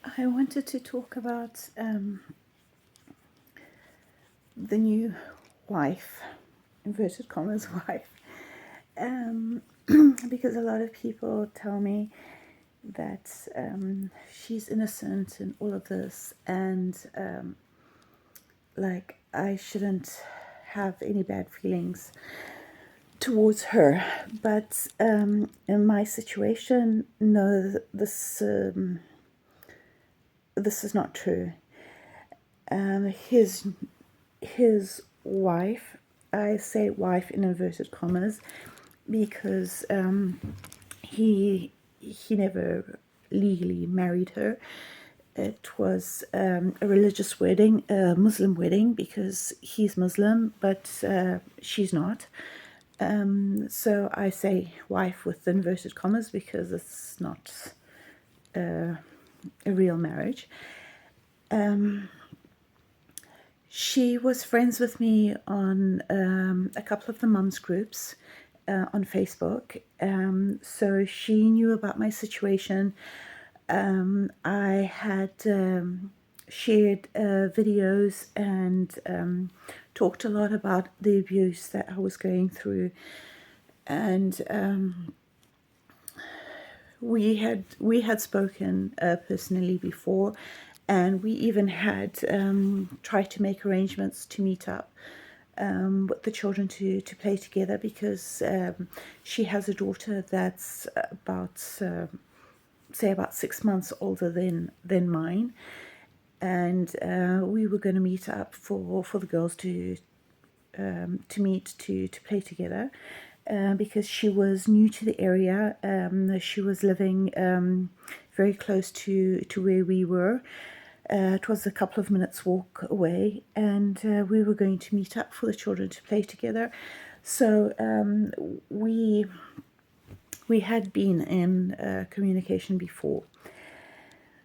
I wanted to talk about the new wife, inverted commas, wife, um, because a lot of people tell me that she's innocent in all of this, and like I shouldn't have any bad feelings towards her. But in my situation, no, this is not true. His wife, I say wife in inverted commas, because he never legally married her. It was a religious wedding, a Muslim wedding, because he's Muslim, but she's not. So I say wife with inverted commas because it's not a real marriage. She was friends with me on a couple of the mums groups on Facebook. So she knew about my situation. I had shared videos and talked a lot about the abuse that I was going through. And we had spoken personally before, and we even had tried to make arrangements to meet up with the children to play together, because she has a daughter that's about say about 6 months older than mine, and we were going to meet up for the girls to meet to play together, because she was new to the area. She was living very close to where we were. It was a couple of minutes walk away, and we were going to meet up for the children to play together. So we had been in communication before.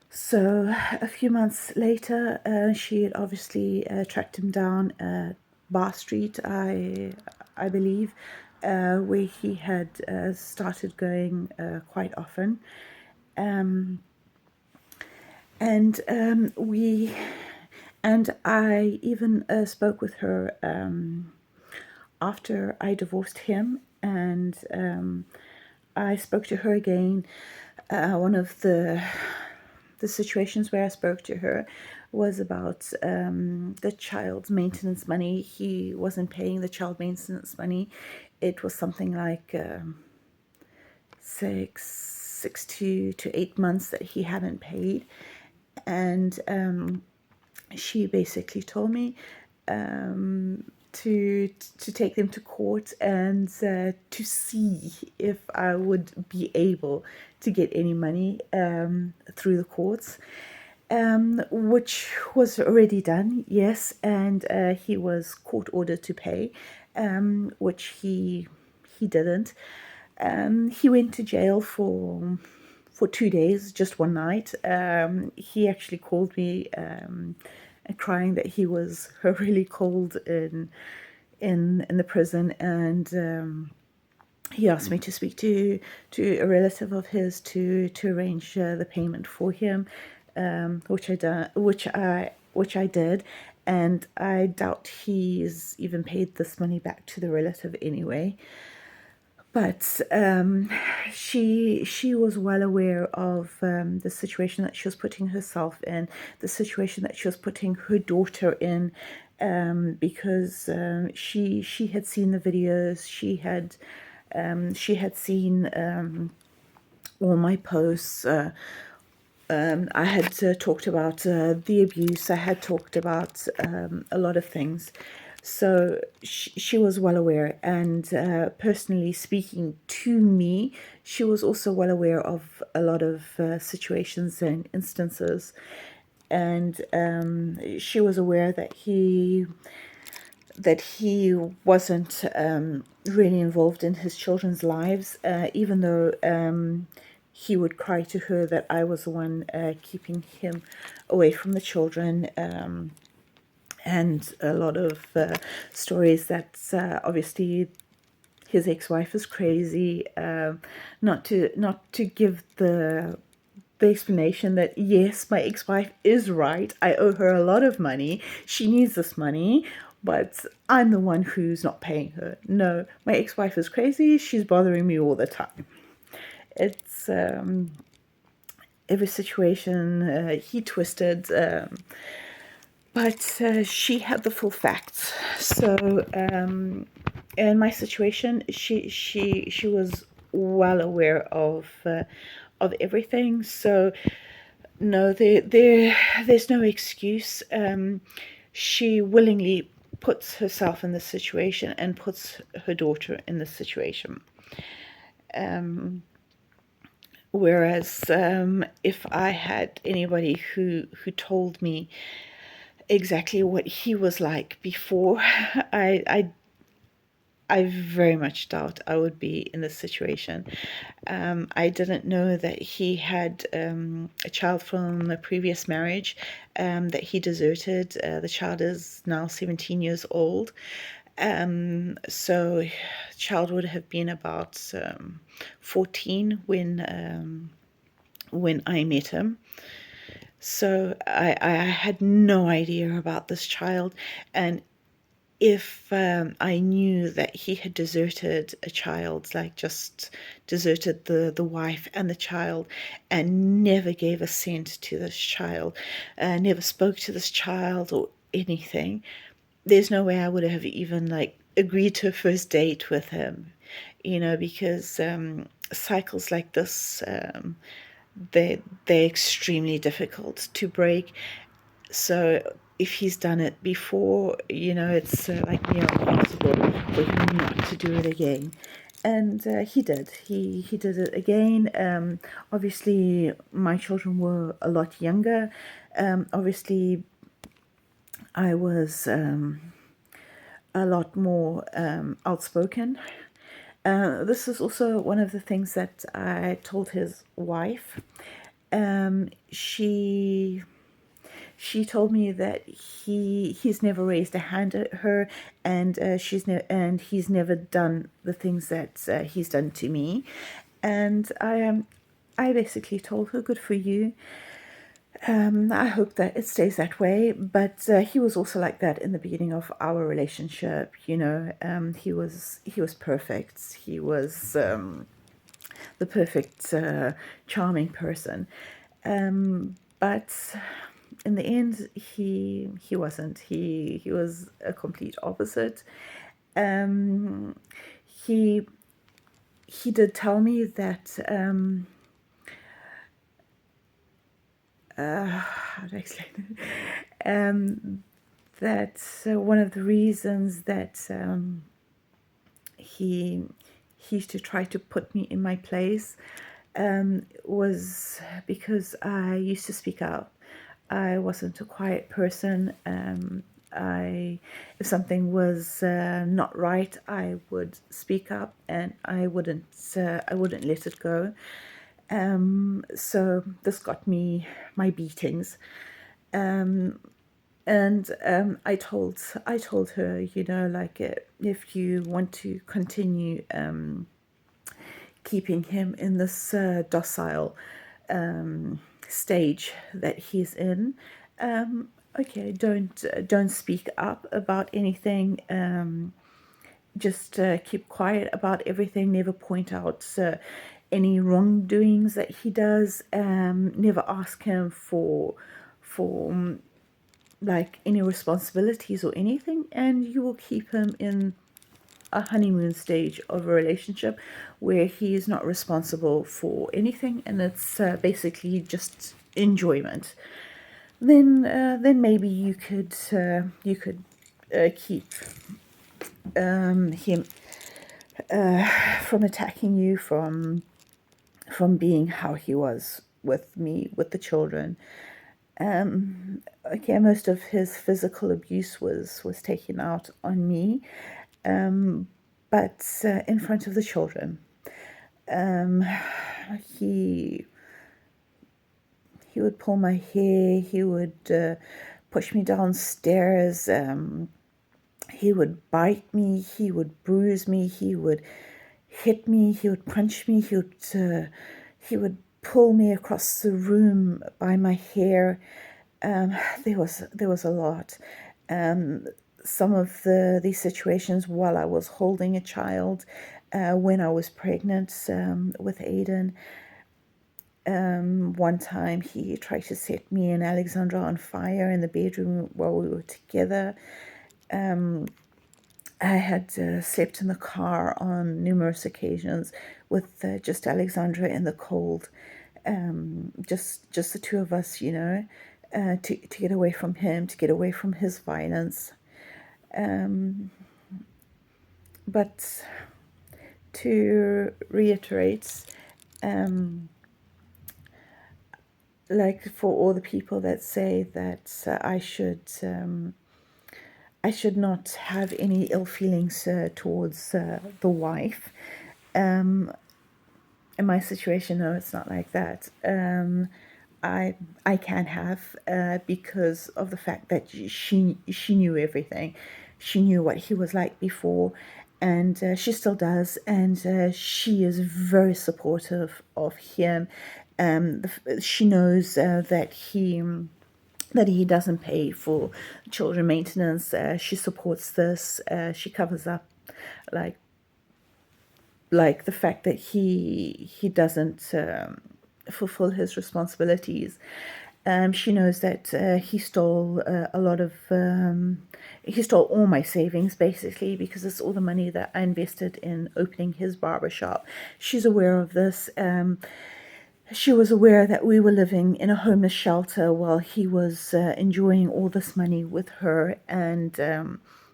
So a few months later, she had obviously tracked him down at Bar Street, I believe, where he had started going quite often. And I even spoke with her after I divorced him, and I spoke to her again. One of the situations where I spoke to her was about the child's maintenance money. He wasn't paying the child maintenance money. It was something like 6 to 8 months that he hadn't paid, and she basically told me to take them to court and to see if I would be able to get any money through the courts, which was already done, yes, and he was court ordered to pay, which he didn't. He went to jail for 2 days, just one night. He actually called me crying that he was really cold in the prison, and he asked me to speak to a relative of his to arrange the payment for him, which I did, and I doubt he's even paid this money back to the relative anyway. But she was well aware of the situation that she was putting herself in, the situation that she was putting her daughter in, because she had seen the videos, she had seen all my posts. I had talked about the abuse. I had talked about a lot of things. So she was well aware, and personally speaking to me, she was also well aware of a lot of situations and instances. And she was aware that he wasn't really involved in his children's lives, even though he would cry to her that I was the one keeping him away from the children, and a lot of stories that obviously his ex-wife is crazy. Not to give the the explanation that yes, my ex-wife is right. I owe her a lot of money. She needs this money, but I'm the one who's not paying her. No, my ex-wife is crazy. She's bothering me all the time. It's every situation he twisted, but she had the full facts. So in my situation, she was well aware of everything. So no, there's no excuse. She willingly puts herself in this situation and puts her daughter in this situation. Whereas if I had anybody who told me exactly what he was like before, I very much doubt I would be in this situation. I didn't know that he had a child from a previous marriage that he deserted. The child is now 17 years old. So the child would have been about 14 when I met him. So I had no idea about this child, and if I knew that he had deserted a child, like just deserted the wife and the child, and never gave a cent to this child, never spoke to this child or anything, there's no way I would have even like agreed to a first date with him, because cycles like this, they're extremely difficult to break. So if he's done it before, it's like near impossible for him not to do it again. And he did. He did it again. Obviously, my children were a lot younger. Obviously, I was a lot more outspoken. This is also one of the things that I told his wife. She told me that he's never raised a hand at her, and he's never done the things that he's done to me, and I basically told her, good for you. I hope that it stays that way. But he was also like that in the beginning of our relationship. He was perfect. He was the perfect, charming person. But in the end, he wasn't. He was a complete opposite. Um, he he did tell me that how do I explain it? That one of the reasons that he used to try to put me in my place was because I used to speak out. I wasn't a quiet person. If something was not right, I would speak up, and I wouldn't let it go. So this got me my beatings. And I told her, like, if you want to continue keeping him in this docile stage that he's in, okay, don't speak up about anything. Just keep quiet about everything. Never point out any wrongdoings that he does. Never ask him for like any responsibilities or anything, and you will keep him in a honeymoon stage of a relationship where he is not responsible for anything, and it's basically just enjoyment. Then maybe you could keep him from attacking you, from being how he was with me, with the children. Okay, most of his physical abuse was taken out on me, but in front of the children. He he would pull my hair. He would push me downstairs. He would bite me. He would bruise me. He would hit me. He would punch me. He would pull me across the room by my hair. Um, there was a lot. Um, some of these situations while I was holding a child, when I was pregnant with Aiden. One time he tried to set me and Alexandra on fire in the bedroom while we were together. I had slept in the car on numerous occasions with just Alexandra in the cold, just the two of us, to get away from him, to get away from his violence. But to reiterate, like for all the people that say that I should not have any ill feelings towards the wife. In my situation, no, it's not like that. I can have because of the fact that she knew everything. She knew what he was like before, and she still does. And she is very supportive of him. She knows that he doesn't pay for children maintenance. She supports this. She covers up like the fact that he doesn't fulfill his responsibilities. She knows that he stole a lot of he stole all my savings basically, because it's all the money that I invested in opening his barber shop. She's aware of this. She was aware that we were living in a homeless shelter while he was enjoying all this money with her, and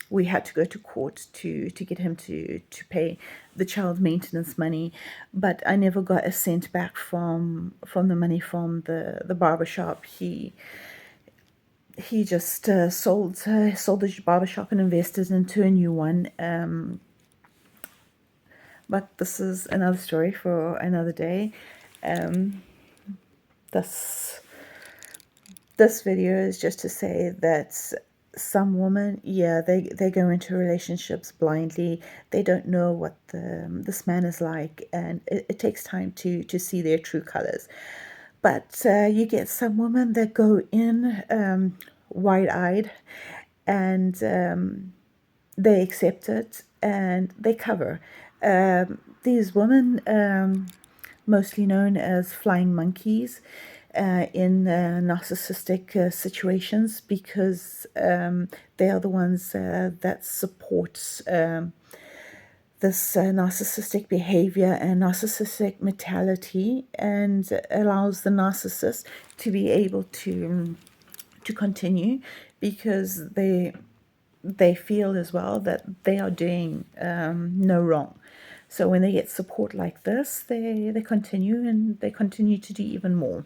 we had to go to court to get him to pay the child maintenance money. But I never got a cent back from the money from the barbershop. He just sold the barbershop and invested into a new one. But this is another story for another day. This video is just to say that some women, yeah, they go into relationships blindly. They don't know what this man is like, and it takes time to see their true colors. But you get some women that go in wide-eyed, and they accept it and they cover. These women, mostly known as flying monkeys, in narcissistic situations, because they are the ones that support this narcissistic behavior and narcissistic mentality, and allows the narcissist to be able to continue, because they feel as well that they are doing no wrong. So when they get support like this, they continue, and they continue to do even more.